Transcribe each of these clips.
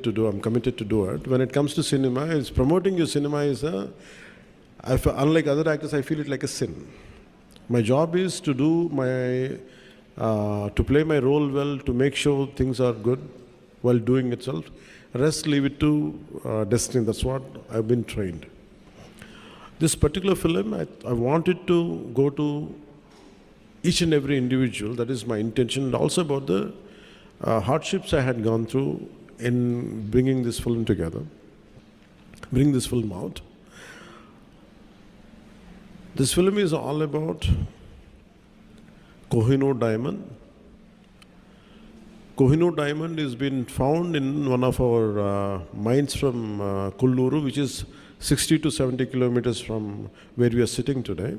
to do. I'm committed to do it. When it comes to cinema, it's promoting your cinema is unlike other actors, I feel it like a sin. My job is to do to play my role well, to make sure things are good while doing itself. Rest, leave it to destiny. That's what I've been trained. This particular film, I wanted to go to each and every individual. That is my intention. And also about the hardships I had gone through in bringing this film together, bring this film out. This film is all about Kohinoor diamond. Kohinoor diamond has been found in one of our mines from Kolluru, which is 60 to 70 kilometers from where we are sitting today.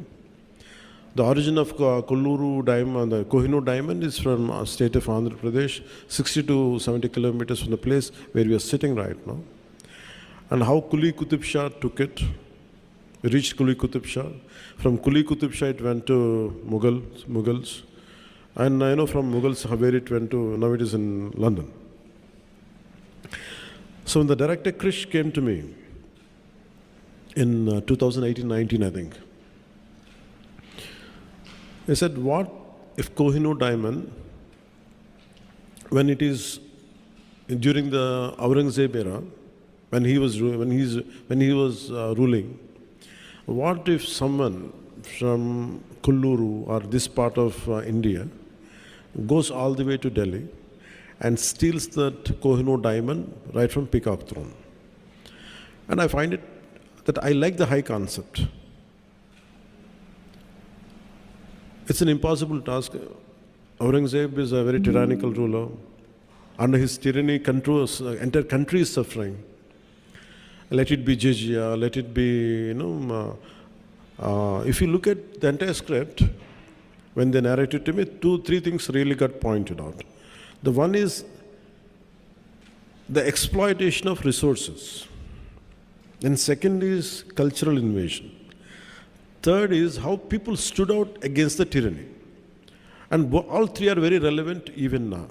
The origin of Kolluru diamond, the Kohinoor diamond, is from state of Andhra Pradesh, 60 to 70 kilometers from the place where we are sitting right now. And how Quli Qutub Shah took it, reached Quli Qutub Shah. From Quli Qutub Shah it went to Mughals. And I know from Mughals where it went to, now it is in London. So when the director Krish came to me in 2018-19, I think, he said, what if Kohinoor diamond, when it is during the Aurangzeb era, when he was ruling, what if someone from Kolluru or this part of India goes all the way to Delhi and steals that Kohinoor diamond right from Peacock Throne? And I find it that I like the high concept. It's an impossible task. Aurangzeb is a very tyrannical ruler. Under his tyranny, entire country is suffering. Let it be jizya, let it be, if you look at the entire script, when they narrated to me, 2-3 things really got pointed out. The one is the exploitation of resources. And second is cultural invasion. Third is how people stood out against the tyranny. And all three are very relevant even now.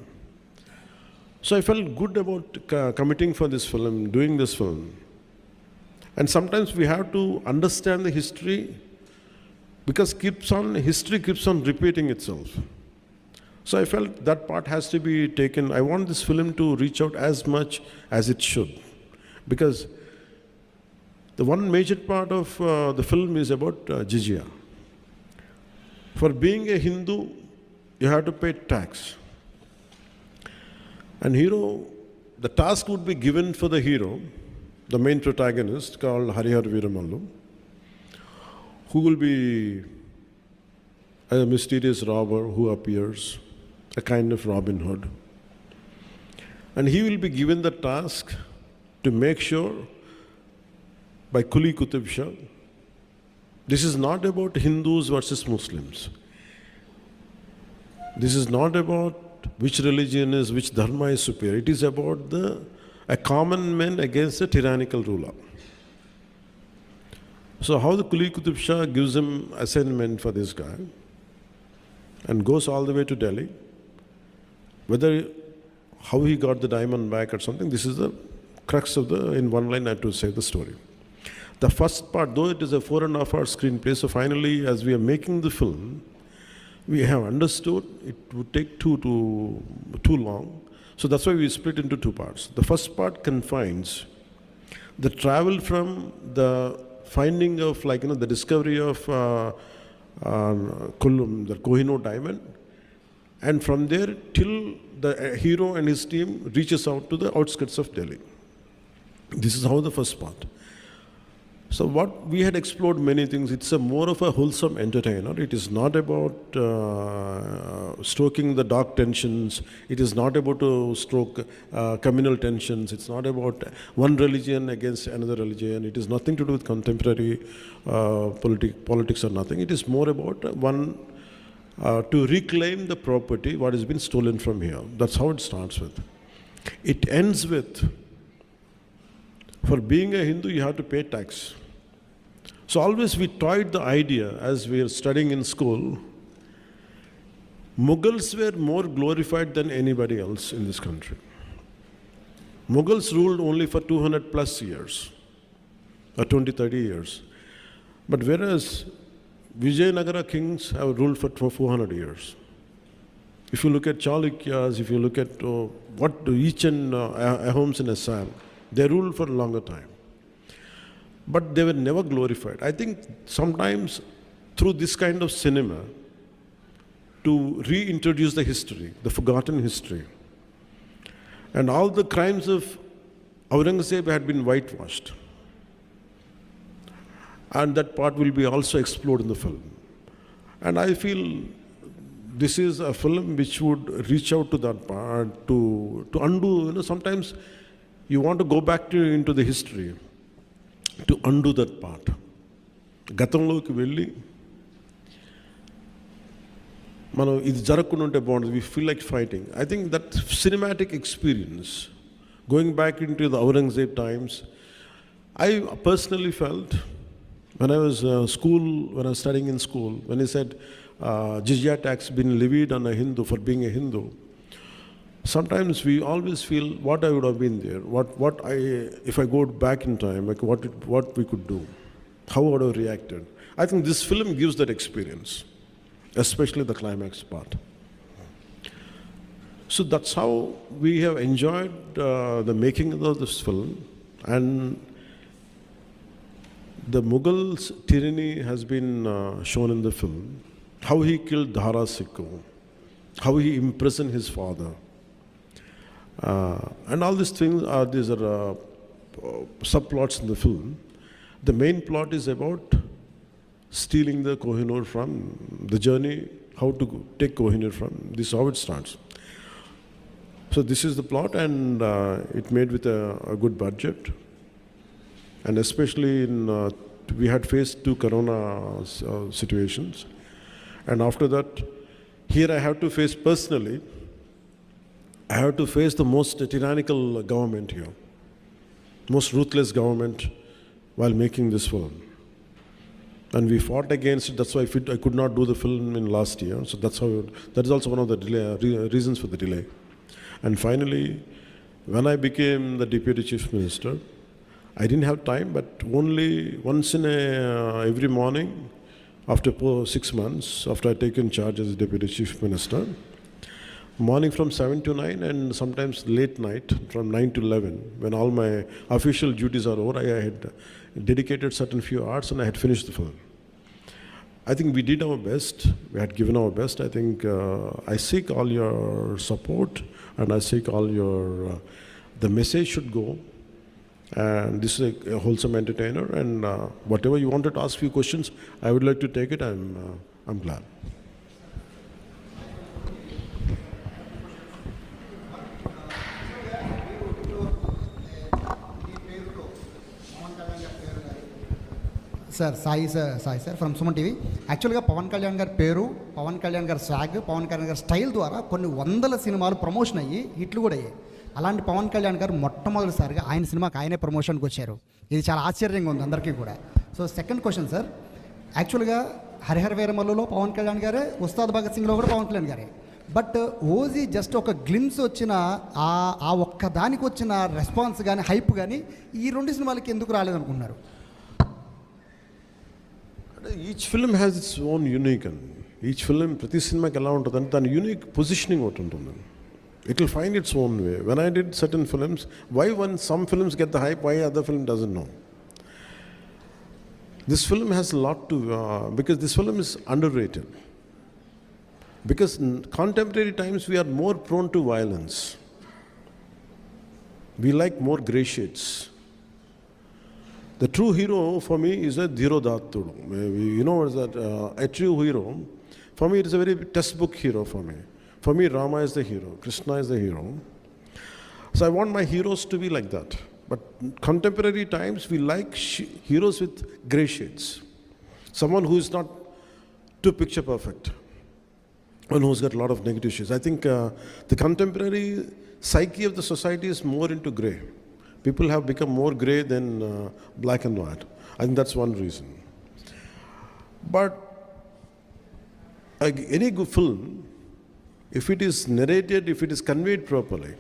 So I felt good about committing for this film, doing this film. And sometimes we have to understand the history because history keeps on repeating itself. So I felt that part has to be taken. I want this film to reach out as much as it should. Because the one major part of the film is about jizya. For being a Hindu, you have to pay tax. And the task would be given for the hero, the main protagonist called Hara Veera Mallu, who will be a mysterious robber who appears, a kind of Robin Hood. And he will be given the task to make sure by Quli Qutub Shah, this is not about Hindus versus Muslims. This is not about which religion is, which dharma is superior. It is about a common man against a tyrannical ruler. So how the Quli Qutub Shah gives him assignment for this guy and goes all the way to Delhi, how he got the diamond back or something, this is the crux of in one line I have to say the story. The first part, though it is a 4.5-hour screenplay, so finally as we are making the film, we have understood it would take too long. So that's why we split into 2 parts. The first part confines the travel from the finding of the discovery of the Kohinoor diamond, and from there till the hero and his team reaches out to the outskirts of Delhi. This is how the first part. So what we had explored many things. It's more of a wholesome entertainer. It is not about stoking the dark tensions. It is not about to stoke communal tensions. It's not about one religion against another religion. It is nothing to do with contemporary politics or nothing. It is more about to reclaim the property what has been stolen from here. That's how it starts with. It ends with, for being a Hindu, you have to pay tax. So always we toyed the idea as we were studying in school. Mughals were more glorified than anybody else in this country. Mughals ruled only for 200 plus years, or 20, 30 years. But whereas Vijayanagara kings have ruled for 400 years. If you look at Chalukyas, if you look at what each and Ahoms in Assam, they ruled for a longer time. But they were never glorified. I think sometimes through this kind of cinema, to reintroduce the history, the forgotten history, and all the crimes of Aurangzeb had been whitewashed. And that part will be also explored in the film. And I feel this is a film which would reach out to that part, to undo, sometimes you want to go back into the history, to undo that part. Gatanloki velli, మనం ఇది జరగకుండా ఉంటే బాగుంటుంది, we feel like fighting. I think that cinematic experience, going back into the Aurangzeb times, I personally felt when I was studying in school, when he said jizya tax been levied on a Hindu for being a Hindu, sometimes we always feel what I would have been there, if I go back in time, like what we could do, how I would have reacted. I think this film gives that experience, especially the climax part. So that's how we have enjoyed the making of this film. And the Mughals' tyranny has been shown in the film. How he killed Hara Sikho, how he imprisoned his father. And all these things these are subplots in the film. The main plot is about stealing the Kohinoor from the journey, how to take Kohinoor from. This is how it starts. So this is the plot, and it made with a good budget. And especially we had faced 2 corona situations. And after that, here I have to face personally, I have to face the most tyrannical government here, most ruthless government while making this film. And we fought against it. That's why I could not do the film in last year. So that is also one of the reasons for the delay. And finally, when I became the Deputy Chief Minister, I didn't have time, but only once in every morning, after 6 months, after I taken charge as Deputy Chief Minister, morning from 7 to 9 and sometimes late night from 9 to 11, when all my official duties are over, I had dedicated certain few hours and I had finished the film. I think we did our best. We had given our best. I think I seek all your support, and I seek all your, the message should go. And this is a wholesome entertainer, and whatever you wanted to ask few questions, I would like to take it. I'm glad. Sir Sai sir from Suman TV. యాక్చువల్గా పవన్ కళ్యాణ్ గారి పేరు, పవన్ కళ్యాణ్ గారి swag, Pawan Kalyan గారి style ద్వారా కొన్ని వందల సినిమాలు promotion అయ్యి హిట్లు కూడా అయ్యాయి. అలాంటి పవన్ కళ్యాణ్ గారు మొట్టమొదటిసారిగా ఆయన సినిమాకి ఆయనే ప్రమోషన్కి వచ్చారు. ఇది చాలా ఆశ్చర్యంగా ఉంది అందరికీ కూడా. సో సెకండ్ క్వశ్చన్ సార్, యాక్చువల్గా హరిహర వీరమల్లులో పవన్ కళ్యాణ్ గారే, ఉస్తాద్ భగత్ సింగ్లో కూడా పవన్ కళ్యాణ్ గారే. బట్ ఓజీ జస్ట్ ఒక గ్లిమ్స్ వచ్చిన ఆ ఒక్క దానికి వచ్చిన రెస్పాన్స్ కానీ హైప్ కానీ ఈ 2 సినిమాలకి ఎందుకు రాలేదనుకుంటున్నారు? Each film has its own unique, and each film, ప్రతి సినిమాకి ఎలా ఉంటుంది అంటే దాని యూనిక్ పొజిషనింగ్ ఒకటి ఉంటుంది. It will find its own way. When I did certain films, why when some films get the hype, why other film doesn't know? This film has a lot to, because this film is underrated. Because in contemporary times we are more prone to violence. We like more grey shades. The true hero for me is a Dhirodhattudu. You know what is that? A true hero, for me it is a very textbook hero for me. For me, Rama is the hero, Krishna is the hero. So I want my heroes to be like that. But contemporary times, we like heroes with grey shades. Someone who is not too picture perfect, one who's got a lot of negative shades. I think the contemporary psyche of the society is more into grey. People have become more grey than black and white. I think that's one reason. But any good film, if it is narrated, if it is conveyed properly,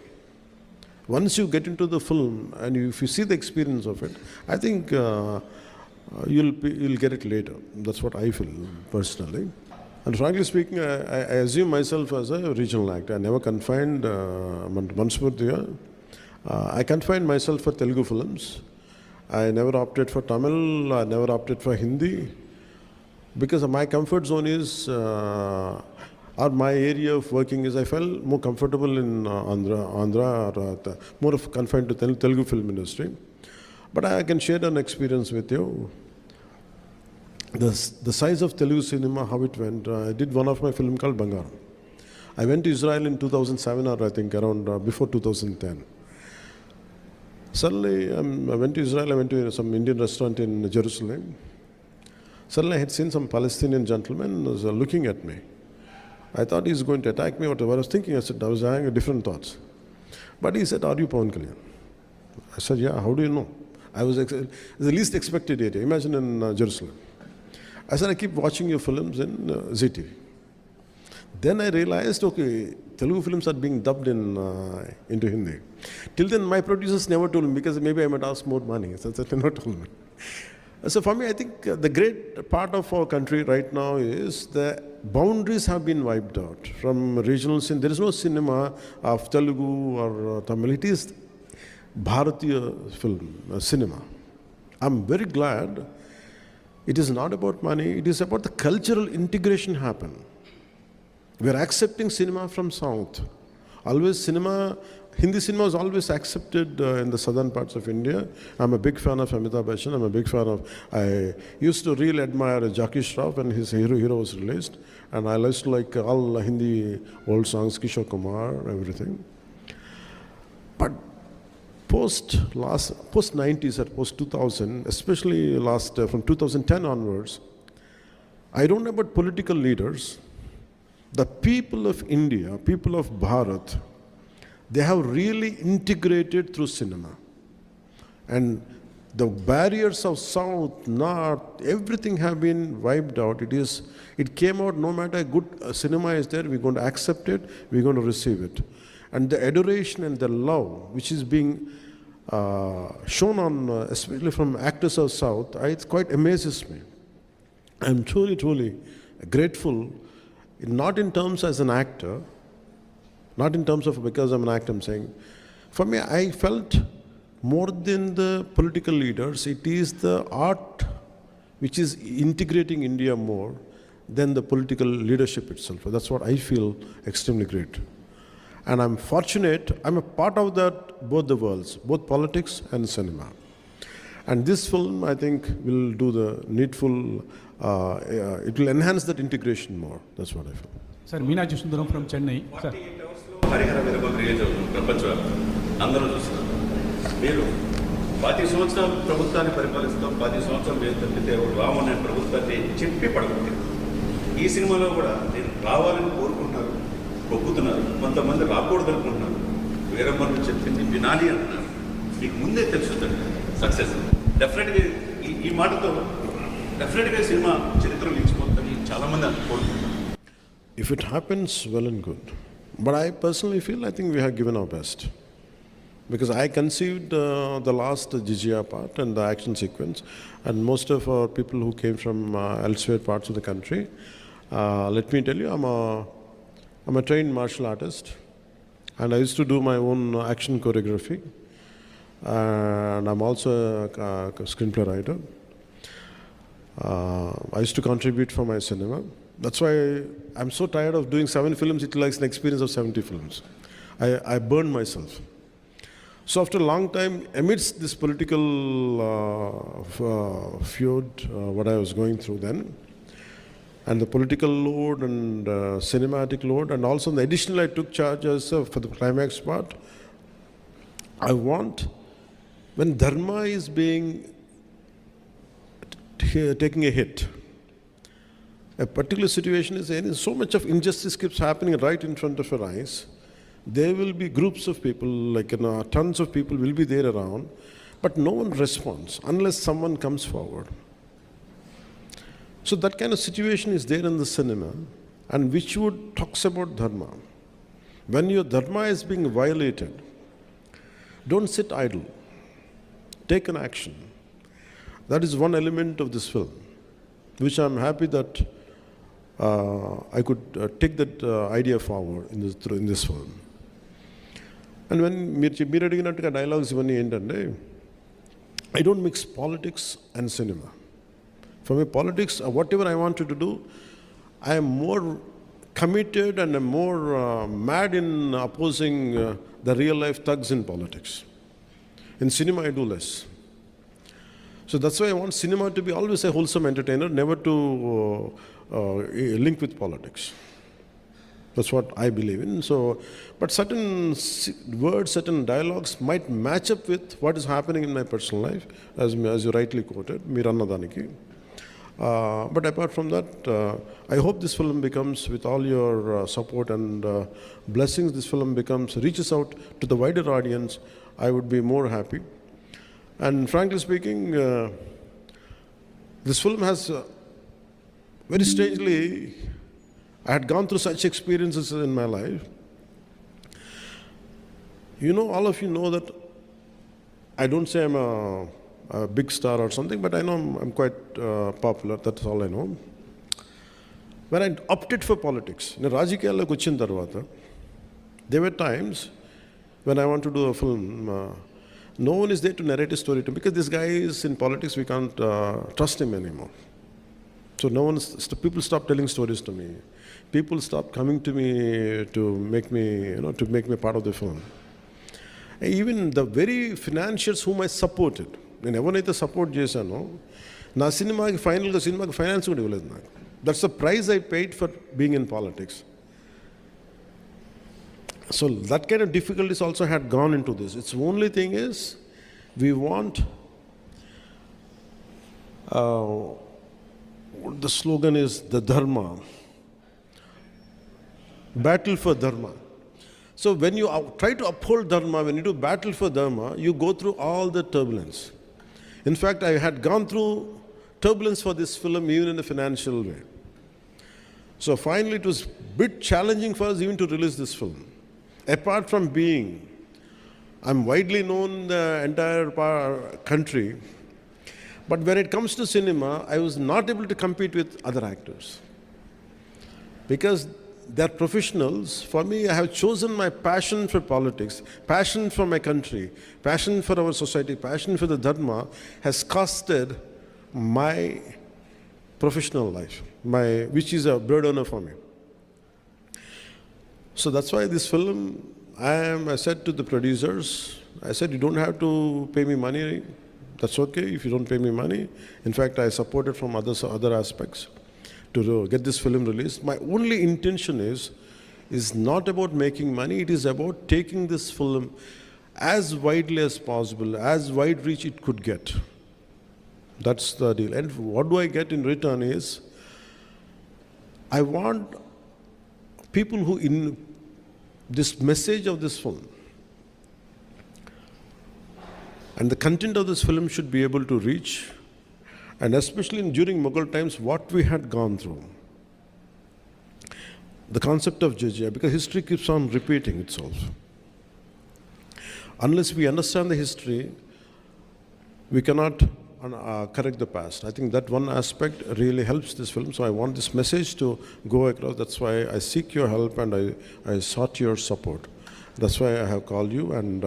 Once you get into the film and if you see the experience of it, I think you'll get it later. That's what I feel personally. And frankly speaking, I assume myself as a regional actor. I never confined I confined myself for Telugu films. I never opted for Tamil. I never opted for Hindi, because my comfort zone is, or my area of working is, I felt more comfortable in Andhra or more of confined to Telugu film industry. But I can share an experience with you. The size of Telugu cinema, how it went. I did one of my film called Bangaram. I went to Israel in 2007 or I think around before 2010. Suddenly, I went to Israel, I went to some Indian restaurant in Jerusalem. Suddenly I had seen some Palestinian gentleman was looking at me. I thought he's going to attack me, whatever I was thinking. I was having different thoughts. But he said, "Are you Pawan Kalyan?" I said, "Yeah, how do you know?" I was the least expected area. Imagine in Jerusalem. I said, "I keep watching your films in ZTV." Then I realized, okay, Telugu films are being dubbed into Hindi. Till then, my producers never told me, because maybe I might ask more money. So they never told me. So for me, I think the great part of our country right now is the boundaries have been wiped out from regional cinema. There is no cinema of Telugu or Tamil. It is Bharatiya film, cinema. I'm very glad. It is not about money. It is about the cultural integration happen. We are accepting cinema from South. Always Hindi cinema is always accepted in the southern parts of India. I'm a big fan of Amitabh Bachchan. I'm a big fan of, I used to really admire Jackie Shroff when his Hero was released. And I used to like all Hindi old songs, Kishore Kumar, everything. But post 90s or post 2000, especially from 2010 onwards, I don't know about political leaders. The people of India, people of Bharat, they have really integrated through cinema. And the barriers of South, North, everything have been wiped out. It came out, no matter good cinema is there, we're going to accept it, we're going to receive it. And the adoration and the love which is being shown on, especially from actors of South, it quite amazes me. I'm truly, truly grateful. Not in terms as an actor, not in terms of because I'm an actor, I'm saying. For me, I felt more than the political leaders, it is the art which is integrating India more than the political leadership itself. That's what I feel extremely great. And I'm fortunate, I'm a part of that, both the worlds, both politics and cinema. And this film, I think, will do the needful, it will enhance that integration more. That's what I feel. Sir, Meenaji Sundaram from Chennai. Sir. 48 hours లో Harihara Veeramallu release అవుతుంది ప్రపంచవ్యాప్తంగా. అందరూ చూస్తారు. మీరు 10 సంవత్సరాలు ప్రభుత్వాన్ని పరిపాలిస్తాం, 10 సంవత్సరాలు మీరు తప్పితే రాము అనే ప్రభుత్వాన్ని చెప్పి పడగొట్టారు. ఈ సినిమాలో కూడా నేను రావాలని కోరుకుంటున్నారు, మొక్కుతున్నారు. కొంతమంది రాకూడదు అనుకుంటున్నారు. వీరమల్లు చెప్పింది వినాలి అంటున్నారు. మీకు ముందే తెలుస్తుంది సక్సెస్. డెఫినెట్గా ఈ మాటతో డెఫినెట్గా సినిమా చరిత్రలో నిలిచిపోతుందని చాలామంది అనుకుంటున్నారు. If it happens, well and good. But I personally feel, I think we have given our best. Because I conceived the last Jizya part and the action sequence, and most of our people who came from elsewhere parts of the country, let me tell you, I'm a trained martial artist, and I used to do my own action choreography, and I'm also a screenplay writer. I used to contribute for my cinema. That's why I'm so tired of doing 7 films. It likes an experience of 70 films. I burned myself. So after a long time, amidst this political feud, what I was going through then, and the political load and cinematic load, and also the additional I took charge as for the climax part, I want, when dharma is being taking a hit, a particular situation is there, so much of injustice keeps happening right in front of our eyes. There will be groups of people, like tons of people will be there around, but no one responds unless someone comes forward. So that kind of situation is there in the cinema, and which would talks about dharma. When your dharma is being violated, Don't sit idle. Take an action. That is one element of this film, which I'm happy that I could take that idea forward in this film. And when మీరు అడిగినట్టుగా dialogues ఇవన్నీ ఏంటంటే, I don't mix politics and cinema. For me, politics, whatever I wanted to do, I am more committed and I'm more mad in opposing the real life thugs in politics. In cinema, I do less. So that's why I want cinema to be always a wholesome entertainer, never to link with politics. That's what I believe in. So, but certain words, certain dialogues might match up with what is happening in my personal life, as you rightly quoted, Mirannadaniki. But apart from that, I hope this film becomes, with all your support and blessings, this film reaches out to the wider audience. I would be more happy. And frankly speaking, this film has very strangely, I had gone through such experiences in my life. You know, all of you know that I don't say I'm a big star or something, but I know I'm quite popular. That's all I know. When I opted for politics, in Rajikiyalloki vachin tarvata, there were times when I want to do a film, no one is there to narrate a story to me, because this guy is in politics, we can't trust him anymore. So people stop telling stories to me. People stop coming to me to make me part of the film. And even the very financiers whom I supported, నేను ఎవరినైతే support చేశానో, నా సినిమాకి finance కూడా ఇవ్వలేదు నాకు. That's the price I paid for being in politics. So that kind of difficulties also had gone into this. Its only thing is, we want, the slogan is the dharma, battle for dharma. So when you try to uphold dharma, when you do battle for dharma, you go through all the turbulence. In fact, I had gone through turbulence for this film, even in a financial way. So finally, it was a bit challenging for us even to release this film. Apart from being, I'm widely known in the entire country, but when it comes to cinema, I was not able to compete with other actors. Because they're professionals. For me, I have chosen my passion for politics, passion for my country, passion for our society, passion for the dharma has costed my professional life, which is a bread earner for me. So that's why this film, I said to the producers, I said, you don't have to pay me money. That's okay if you don't pay me money. In fact, I supported from other aspects to get this film released. My only intention is not about making money. It is about taking this film as widely as possible, as wide reach it could get. That's the deal. And what do I get in return is, I want people who in this message of this film and the content of this film should be able to reach, and especially during Mughal times, what we had gone through. The concept of jizya, because history keeps on repeating itself. Unless we understand the history, we cannot correct the past. I think that one aspect really helps this film. So I want this message to go across. That's why I seek your help and I sought your support. That's why I have called you. And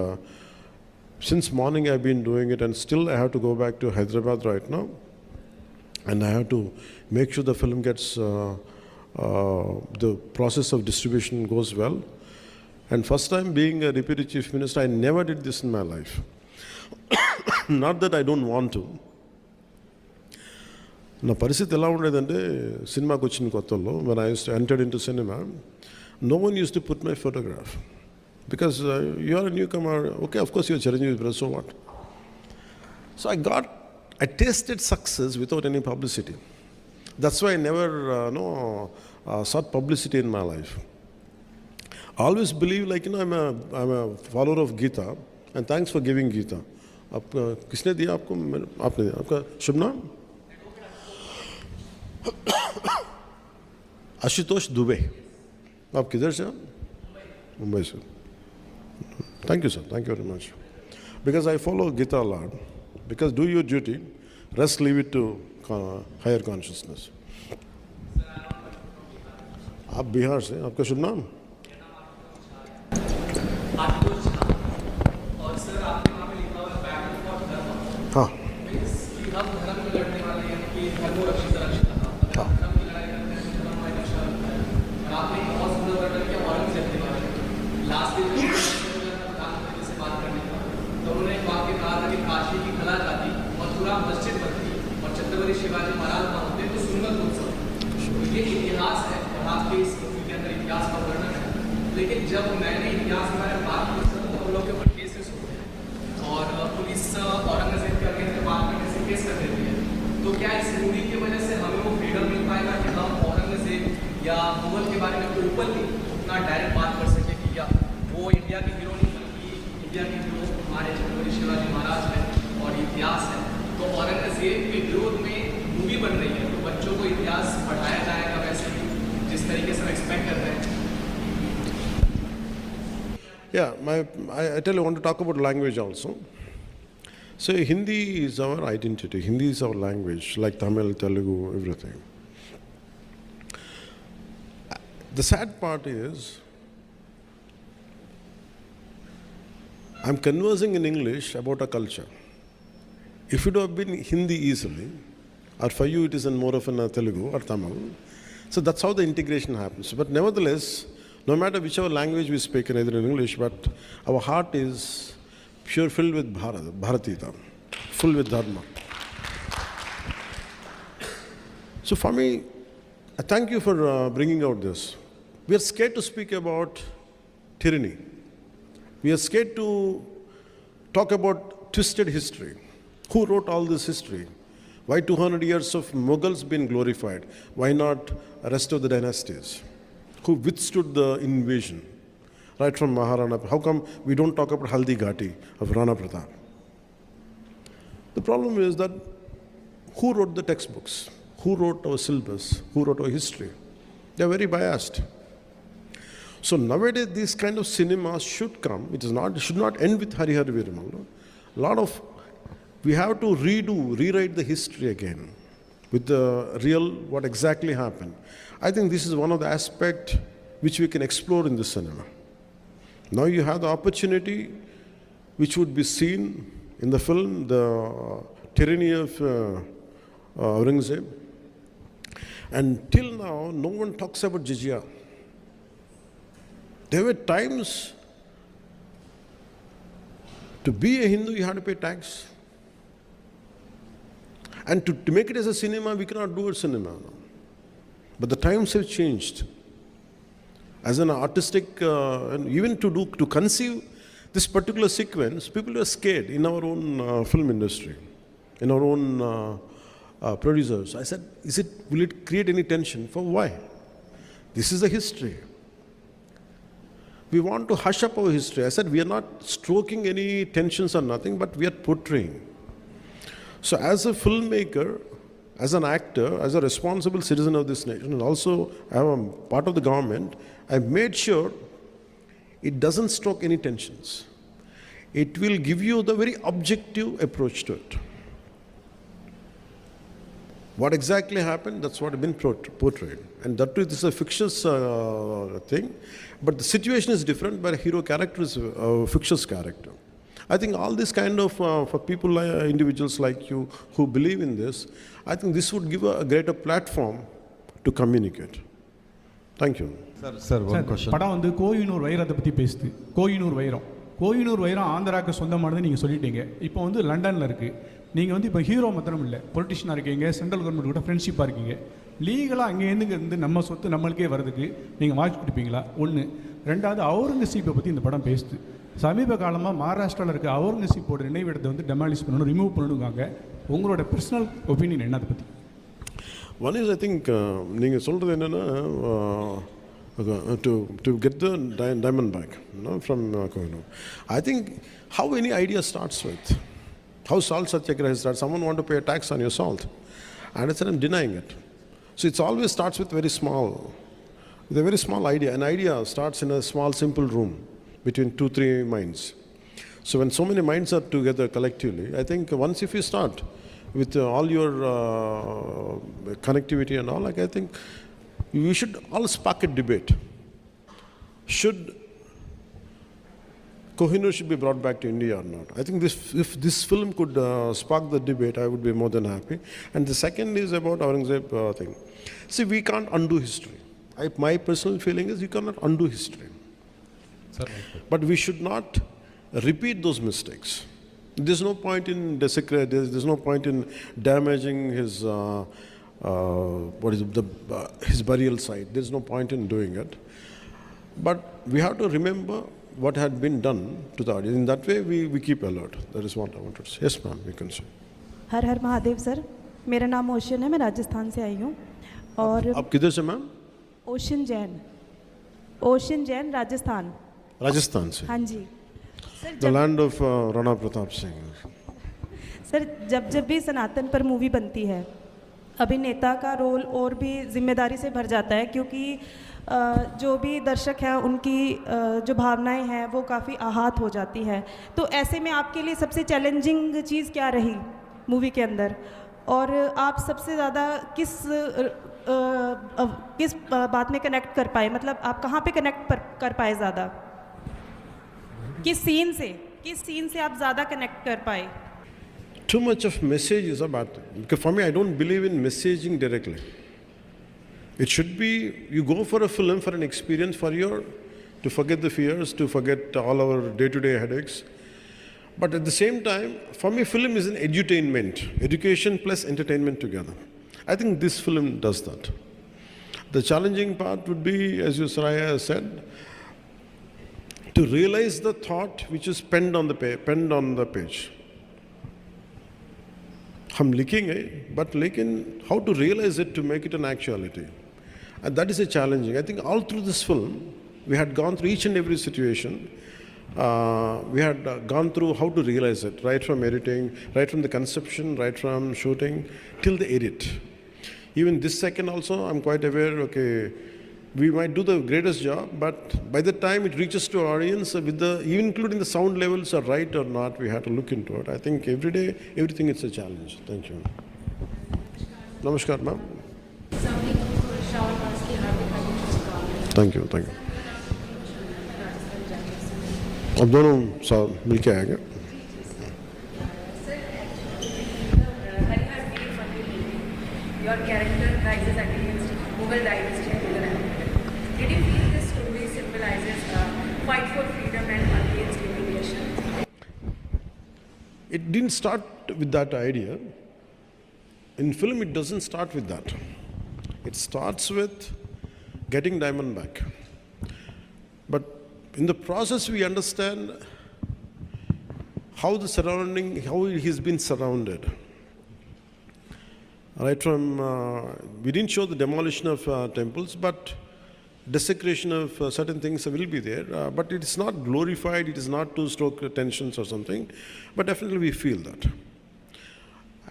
since morning I've been doing it, and still I have to go back to Hyderabad right now. And I have to make sure the film gets, the process of distribution goes well. And first time being a deputy chief minister, I never did this in my life. Not that I don't want to. నా పరిస్థితి ఎలా ఉండేదంటే, సినిమాకి వచ్చిన కొత్తలో, when I entered into cinema, no one used to put my photograph. Because you are a newcomer, okay, of course you're Chiranjeevi's brother, so what? So I tasted success without any publicity. That's why I never sought publicity in my life. I always believe, like, I'm a follower of Gita, and thanks for giving Gita. किसने दिया आपको? आपने दिया. आपका शुभ नाम? आशुतोष दुबे. आप किधर से? मुंबई से. Thank you, sir. Thank you very much. Because I follow Gita a lot. Because do your duty, rest leave it to higher consciousness. आप बिहार से, आपका शुभ नाम? और सर आपने वहाँ पे लिखा हुआ बैटल फॉर धर्म। हाँ। मीन्स कि हम धर्म में लड़ने वाले हैं कि धर्मो रक्षित रक्षित। अगर धर्म की लड़ाई करते हैं तो धर्म हमारी रक्षा करता है। और आपने एक बहुत सुंदर वर्णन किया औरंगजेब के बारे में। लास्ट दिन प्रधानमंत्री से बात करने का तो उन्होंने एक वाक्य कहा था कि काशी की खला जाती मथुरा मस्जिद बनती और छत्रपति शिवाजी महाराज ना होते तो सुन्नत उत्सव। ये इतिहास है और आपके इस मूवी के अंदर इतिहास का वर्णन है। लेकिन जब मैंने इतिहास के बारे में बात की तो हम लोग के ऊपर केसेस होते हैं और पुलिस औरंगजेब के अगेंस्ट बात करने से केस कर देती है। तो क्या इस मूवी की वजह से हमें वो फ्रीडम मिल पाएगा कि हम औरंगजेब या मुगल के बारे में ओपनली उतना डायरेक्ट बात कर सके कि या वो इंडिया के हीरो नहीं बल्कि इंडिया के हीरो हमारे छत्रपति शिवाजी महाराज हैं और इतिहास है। तो औरंगजेब के विरोध में मूवी बन रही है तो बच्चों को इतिहास पढ़ाया जाएगा वैसे ही जिस तरीके से हम एक्सपेक्ट कर रहे हैं। Yeah, I tell you, I want to talk about language also. So Hindi is our identity. Hindi is our language, like Tamil, Telugu, everything. The sad part is, I'm conversing in English about a culture. If it would have been Hindi easily, or for you it is in more of a Telugu or Tamil, so that's how the integration happens. But nevertheless, no matter whichever language we speak, either in English, but our heart is pure, filled with Bharatita, full with Dharma. So for me, I thank you for bringing out this. We are scared to speak about tyranny. We are scared to talk about twisted history. Who wrote all this history? Why 200 years of Mughals been glorified? Why not the rest of the dynasties? Who withstood the invasion? Right from Maharana. How come we don't talk about Haldi Ghati of Rana Pratap? The problem is that who wrote the textbooks? Who wrote our syllabus? Who wrote our history? They are very biased. So nowadays these kind of cinemas should come. It should not end with Hara Veera Mallu. We have to rewrite the history again with the real, what exactly happened. I think this is one of the aspects which we can explore in the cinema. Now you have the opportunity which would be seen in the film, the tyranny of Aurangzeb. And till now, no one talks about jizya. There were times to be a Hindu, you had to pay tax. And to make it as a cinema, we cannot do a cinema now. But the times have changed. As an artistic, and even to conceive this particular sequence, people were scared in our own film industry, in our own producers. I said, will it create any tension? For why? This is the history. We want to hush up our history. I said, we are not stroking any tensions or nothing, but we are portraying. So as a filmmaker, as an actor, as a responsible citizen of this nation, and also I am part of the government, I've made sure it doesn't stroke any tensions. It will give you the very objective approach to it. What exactly happened, that's what has been portrayed. And that too, this is a fictitious thing, but the situation is different, but a hero character is a fictitious character. I think all this kind of, for people, individuals like you who believe in this, I think this would give a greater platform to communicate. Thank you. Sir, one question. படம் வந்து கோயினூர் வைரத்தை பற்றி பேசுது. கோயினூர் வைரம் ஆந்திராவுக்கு சொந்தமானது நீங்கள் சொல்லிட்டீங்க. இப்போ வந்து லண்டனில் இருக்குது. நீங்கள் வந்து இப்போ ஹீரோ மாத்திரம் இல்லை, பொலிட்டிஷியனாக இருக்கீங்க, சென்ட்ரல் கவர்மெண்ட் கூட ஃப்ரெண்ட்ஷிப்பாக இருக்கீங்க. லீகலாக அங்கேருந்து நம்ம சொத்து நம்மளுக்கே வர்றதுக்கு நீங்கள் வாய்ப்பு கொடுப்பீங்களா? ஒன்று. ரெண்டாவது, அவுரங்கசீப்பை பற்றி இந்த படம் பேசுது. சமீப காலமாக மகாராஷ்டிராவில் இருக்க அவுரங்கசீப்போட நினைவிடத்தை வந்து டெமாலிஷ் பண்ணணும், ரிமூவ் பண்ணணுங்காங்க. உங்களோட பர்சனல் ஒப்பீனியன் என்ன அதை பற்றி? One is, I think, நீங்கள் சொல்கிறது என்னென்னா, to get the diamond back, from Kohinoor. I think how any idea starts with, how salt satyagraha starts. Someone want to pay a tax on your salt, and I said I'm denying it. So it's always starts with a very small idea. An idea starts in a small, simple room between 2-3 minds. So when so many minds are together collectively, I think once if you start with all your connectivity and all, like I think we should all spark a debate. Should Kohinoor should be brought back to India or not? I think if this film could spark the debate, I would be more than happy. And the second is about Aurangzeb thing. See, we can't undo history. My personal feeling is you cannot undo history. Sir, But we should not repeat those mistakes. There's no point in desecrating, there's no point in damaging his, his burial site. There's no point in doing it. But we have to remember what had been done to the audience. In that way, we keep alert. That is what I wanted to say. Yes, ma'am, we can say. Her her Mahadev sir, मेरा नाम ocean है, मैं राजस्थान से आई हूँ और आप किधर से मैम? ओशन जैन राजस्थान। राजस्थान से। हाँ जी sir. The land of Rana Pratap Singh. Sir जब भी सनातन पर मूवी बनती है, अभिनेता का रोल और भी जिम्मेदारी से भर जाता है, क्योंकि जो भी दर्शक हैं उनकी जो भावनाएं हैं वो काफ़ी आहत हो जाती है। तो ऐसे में आपके लिए सबसे चैलेंजिंग चीज़ क्या रही मूवी के अंदर, और आप सबसे ज़्यादा किस बात में कनेक्ट कर पाए, मतलब आप कहाँ पे कनेक्ट कर पाए ज़्यादा, किस सीन से आप ज़्यादा कनेक्ट कर पाए? Too much of message is a bad thing. Because for me, I don't believe in messaging directly. It should be, you go for a film for an experience to forget the fears, to forget all our day-to-day headaches. But at the same time, for me, film is an edutainment, education plus entertainment together. I think this film does that. The challenging part would be, as you Saraya said, to realize the thought which is penned on the page. हम लिखेंगे, but how to realize it to make it an actuality. And that is a challenging. I think all through this film, we had gone through each and every situation. We had gone through how to realize it, right from editing, right from the conception, right from shooting, till the edit. Even this second also, I'm quite aware, okay, we might do the greatest job, but by the time it reaches to our audience, even including the sound levels are right or not, we have to look into it. I think every day, everything is a challenge. Thank you. Namaskar, ma'am. Thank you. अब दोनों साथ मिलके आएंगे. Your character rises against Mughal dynasty and Mughal Empire. Did you feel this story symbolizes fight for freedom and against humiliation? It didn't start with that idea. In film, it doesn't start with that. It starts with getting diamond back. But in the process, we understand how he's been surrounded. Right from, we didn't show the demolition of temples, but desecration of certain things will be there. But it is not glorified, it is not to stoke tensions or something, but definitely we feel that.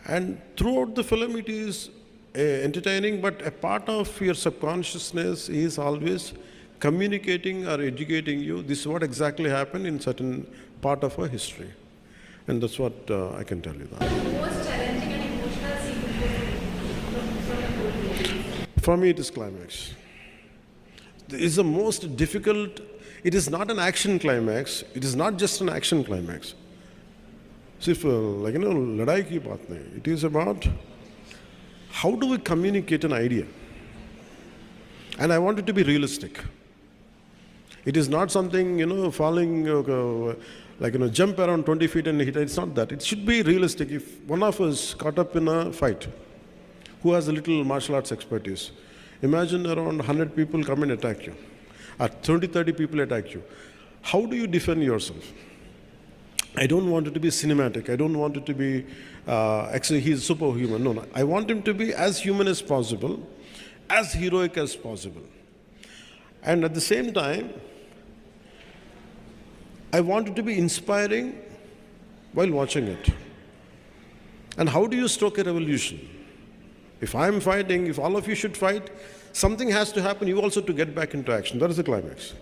And throughout the film, it is entertaining, but a part of your subconsciousness is always communicating or educating you. This is what exactly happened in certain part of our history. And that's what I can tell you that. Most challenging and emotional scene from the whole movie? For me, it is climax. It is the most difficult. It is not an action climax. It is not just an action climax. सिर्फ लड़ाई की बात नहीं. It is about how do we communicate an idea. And I want it to be realistic. It is not something, falling, jump around 20 feet and hit. It's not that. It should be realistic. If one of us caught up in a fight, who has a little martial arts expertise, imagine around 100 people come and attack you, or 30 people attack you. How do you defend yourself? I don't want it to be cinematic. I don't want it to be, actually he's superhuman. No. I want him to be as human as possible, as heroic as possible. And at the same time, I want it to be inspiring while watching it. And how do you stoke a revolution? If I'm fighting, if all of you should fight, something has to happen, you also to get back into action. That is the climax.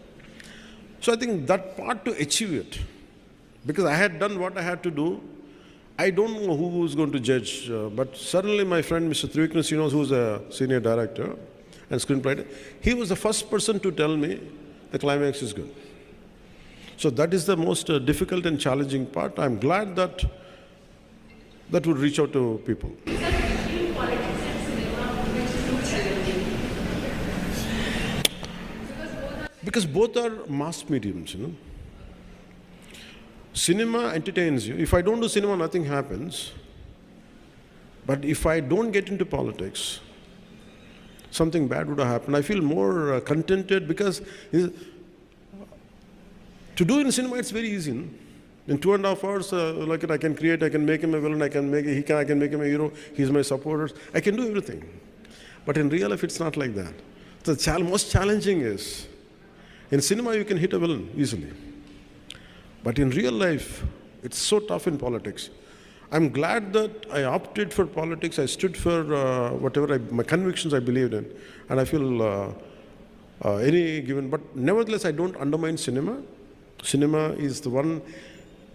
So I think that part to achieve it, because I had done what I had to do. I don't know who was going to judge, but suddenly my friend Mr. Trivikram Srinivas, who is a senior director and screenplay, he was the first person to tell me the climax is good. So that is the most difficult and challenging part. I'm glad that would reach out to people. Because both are mass mediums, you know. Cinema entertains you. If I don't do cinema, nothing happens. But if I don't get into politics, something bad would have happened. I feel more contented because to do in cinema, it's very easy. No? In 2.5 hours, like I can create, I can make him a villain, I can make him a hero. He's my supporters. I can do everything. But in real life, it's not like that. The most challenging is, in cinema, you can hit a villain easily. But in real life, it's so tough in politics. I'm glad that I opted for politics. I stood for whatever my convictions I believed in. And I feel any given. But nevertheless, I don't undermine cinema. Cinema is the one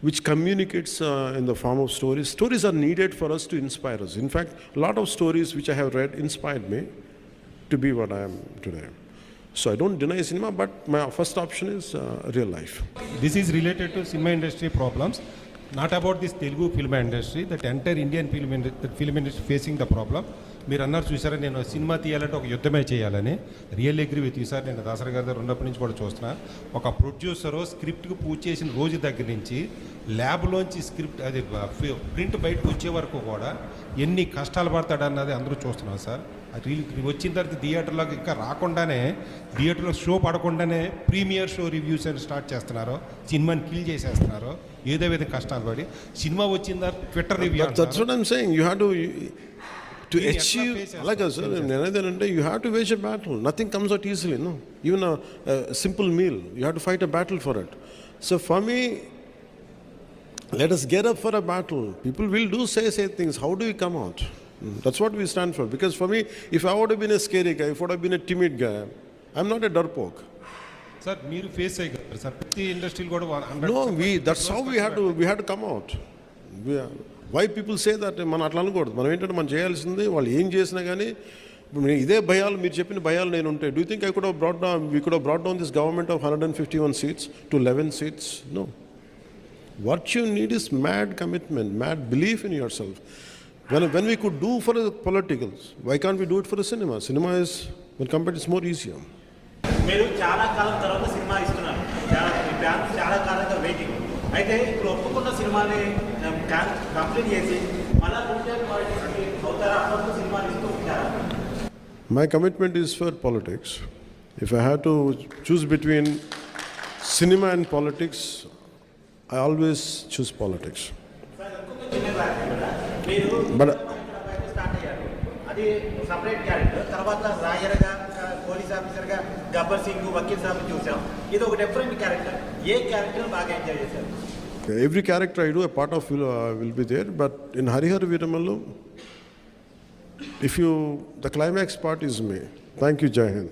which communicates in the form of stories. Stories are needed for us to inspire us. In fact, a lot of stories which I have read inspired me to be what I am today. So I don't deny cinema, but my first option is real life. This is related to cinema industry problems, not about this Telugu film industry, that entire Indian film industry facing the problem. మీరు అన్నారు చూసారా, నేను cinema తీయాలంటే ఒక యుద్ధమే చేయాలని. Real agree with you sir. నేను దాసరి గారి దగ్గర ఉన్నప్పటి నుంచి కూడా చూస్తున్నా, ఒక ప్రొడ్యూసరు స్క్రిప్ట్కి పూజ చేసిన రోజు దగ్గర నుంచి ల్యాబ్లోంచి స్క్రిప్ట్ అది ప్రింట్ బయటకు వచ్చే వరకు కూడా ఎన్ని కష్టాలు పడతాడన్నది అందరూ చూస్తున్నాం సార్. అది వచ్చిన తర్వాత థియేటర్లోకి ఇంకా రాకుండానే, థియేటర్లో షో పడకుండానే ప్రీమియర్ షో రివ్యూస్ అని స్టార్ట్ చేస్తున్నారు, సినిమాని కిల్ చేసేస్తున్నారు. ఏదో విధంగా కష్టాలు పడి సినిమా వచ్చిన తర్వాత Twitter review. That's what I'm saying. You have to achieve, like I said, you have to wage a battle. Nothing comes out easily, no. Even a simple meal, you have to fight a battle for it. So for me, let us get up for a battle. People will say things. How do we come out? That's what we stand for. Because for me, if I would have been a scary guy, if I would have been a timid guy, I'm not a darpoke. Sir మీరు face అయ్యారు sir, ప్రతి ఇండస్ట్రీలు కూడా No, that's how we had to come out. Why people say that మనం అట్లా అనకూడదు. మనం ఏంటంటే మనం చేయాల్సింది, వాళ్ళు ఏం చేసినా కానీ ఇదే భయాలు, మీరు చెప్పిన భయాలు నేను ఉంటాయి. Do you think we could have brought down this government of 151 seats to 11 seats? No. What you need is mad commitment, mad belief in yourself. When we could do for the politicals, why can't we do it for the cinema? Cinema is, when compared, it's more easier. మీరు చాలా కాలం తర్వాత cinema ఇస్తున్నారు, చాలా కాలంగా waiting. అయితే ఇప్పుడు ఒప్పుకున్న సినిమాని కంప్లీట్ చేసి మళ్ళీ అవుతారా, అప్పుడు సినిమాని ఇస్తూ ఉంటారా? My commitment is for politics. If I had to choose between cinema and politics, I always choose politics. But start అయ్యారు, అది సపరేట్ క్యారెక్టర్. తర్వాత రాయర్గా, పోలీస్ ఆఫీసర్గా గబ్బర్ సింగ్, వకీల్ సాబ్ చూసాం. ఇది ఒక డిఫరెంట్ క్యారెక్టర్. ఏ క్యారెక్టర్ బాగా ఎంజాయ్ చేశారు? every character I do, a part of will be there. But in Hara Veera Mallu, the climax part is me. Thank you, Jai Hind.